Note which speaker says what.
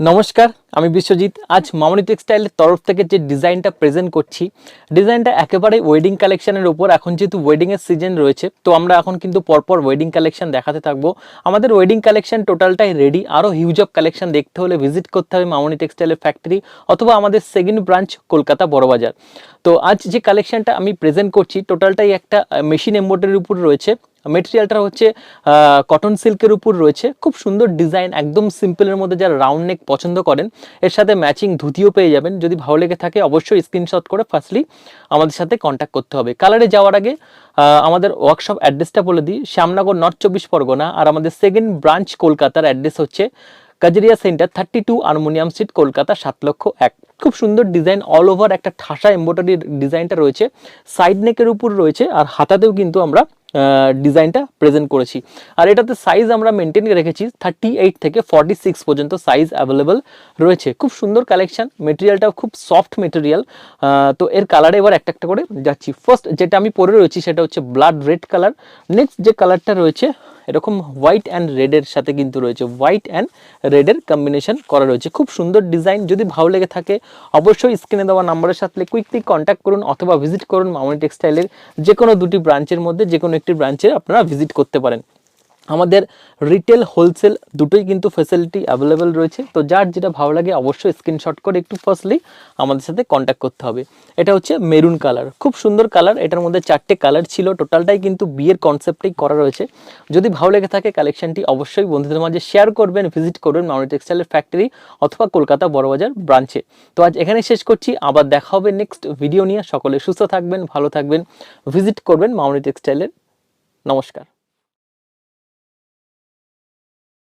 Speaker 1: নমস্কার, আমি বিশ্বজিৎ। আজ মামনি টেক্সটাইলের তরফ থেকে যে ডিজাইনটা প্রেজেন্ট করছি, ডিজাইনটা একেবারে ওয়েডিং কালেকশনের উপর। এখন যেহেতু ওয়েডিংয়ের সিজন রয়েছে, তো আমরা এখন কিন্তু পরপর ওয়েডিং কালেকশন দেখাতে থাকবো। আমাদের ওয়েডিং কালেকশন টোটালটাই রেডি। আরও হিউজ অফ কালেকশন দেখতে হলে ভিজিট করতে হবে মামনি টেক্সটাইলের ফ্যাক্টরি অথবা আমাদের সেকেন্ড ব্রাঞ্চ কলকাতা বড়বাজার। তো আজ যে কালেকশনটা আমি প্রেজেন্ট করছি টোটালটাই একটা মেশিন এমব্রয়ডারির উপর রয়েছে। মেটেরিয়ালটা হচ্ছে কটন সিল্কের উপর রয়েছে। খুব সুন্দর ডিজাইন, একদম সিম্পলের মধ্যে যারা রাউন্ড নেক পছন্দ করেন, এর সাথে ম্যাচিং ধুতিও পেয়ে যাবেন। যদি ভালো লেগে থাকে অবশ্যই স্ক্রিনশট করে ফার্স্টলি আমাদের সাথে কন্ট্যাক্ট করতে হবে। কালারে যাওয়ার আগে আমাদের ওয়ার্কশপ অ্যাড্রেসটা বলে দিই। শ্যামনগর, নর্থ 24 পরগনা। আর আমাদের সেকেন্ড ব্রাঞ্চ কলকাতার অ্যাড্রেস হচ্ছে কাজরিয়া সেন্টার, 32 আর্মোনিয়াম স্ট্রিট, কলকাতা 7,01,000। খুব সুন্দর ডিজাইন, অল ওভার একটা ঠাসা এমব্রয়ডারি ডিজাইনটা রয়েছে, সাইড নেকের উপর রয়েছে, আর হাতাতেও কিন্তু আমরা ডিজাইনটা প্রেজেন্ট করেছি। আর এটাতে সাইজ আমরা মেনটেন রেখেছি 38 থেকে 46 পর্যন্ত সাইজ অ্যাভেলেবল রয়েছে। খুব সুন্দর কালেকশন, মেটেরিয়ালটাও খুব সফট মেটেরিয়াল। তো এর কালারে এবার একটা একটা করে যাচ্ছি। ফার্স্ট যেটা আমি পরে রয়েছি সেটা হচ্ছে ব্লাড রেড কালার। নেক্সট যে কালারটা রয়েছে এরকম হোয়াইট অ্যান্ড রেডের সাথে কিন্তু রয়েছে, হোয়াইট অ্যান্ড রেডের কম্বিনেশন করা রয়েছে। খুব সুন্দর ডিজাইন। যদি ভালো লেগে থাকে অবশ্যই স্ক্রিনে দেওয়া নাম্বারের সাথে কুইকলি কন্ট্যাক্ট করুন অথবা ভিজিট করুন মামনি টেক্সটাইলের যে কোনো দুটি ব্রাঞ্চের মধ্যে যে কোনো একটি ব্রাঞ্চে আপনারা ভিজিট করতে পারেন। আমাদের রিটেল হোলসেল দুটোই কিন্তু ফ্যাসিলিটি অ্যাভেলেবেল রয়েছে। তো যার যেটা ভালো লাগে অবশ্যই স্ক্রিনশট করে একটু ফার্স্টলি আমাদের সাথে কন্ট্যাক্ট করতে হবে। এটা হচ্ছে মেরুন কালার, খুব সুন্দর কালার। এটার মধ্যে 4টে কালার ছিল, টোটালটাই কিন্তু বিয়ের কনসেপ্টেই করা রয়েছে। যদি ভালো লেগে থাকে কালেকশনটি অবশ্যই বন্ধুদের মাঝে শেয়ার করবেন, ভিজিট করবেন মামনি টেক্সটাইলের ফ্যাক্টরি অথবা কলকাতা বড়বাজার ব্রাঞ্চে। তো আজ এখানে শেষ করছি, আবার দেখা হবে নেক্সট ভিডিও নিয়ে। সকলে সুস্থ থাকবেন, ভালো থাকবেন, ভিজিট করবেন মামনি টেক্সটাইলের। নমস্কার।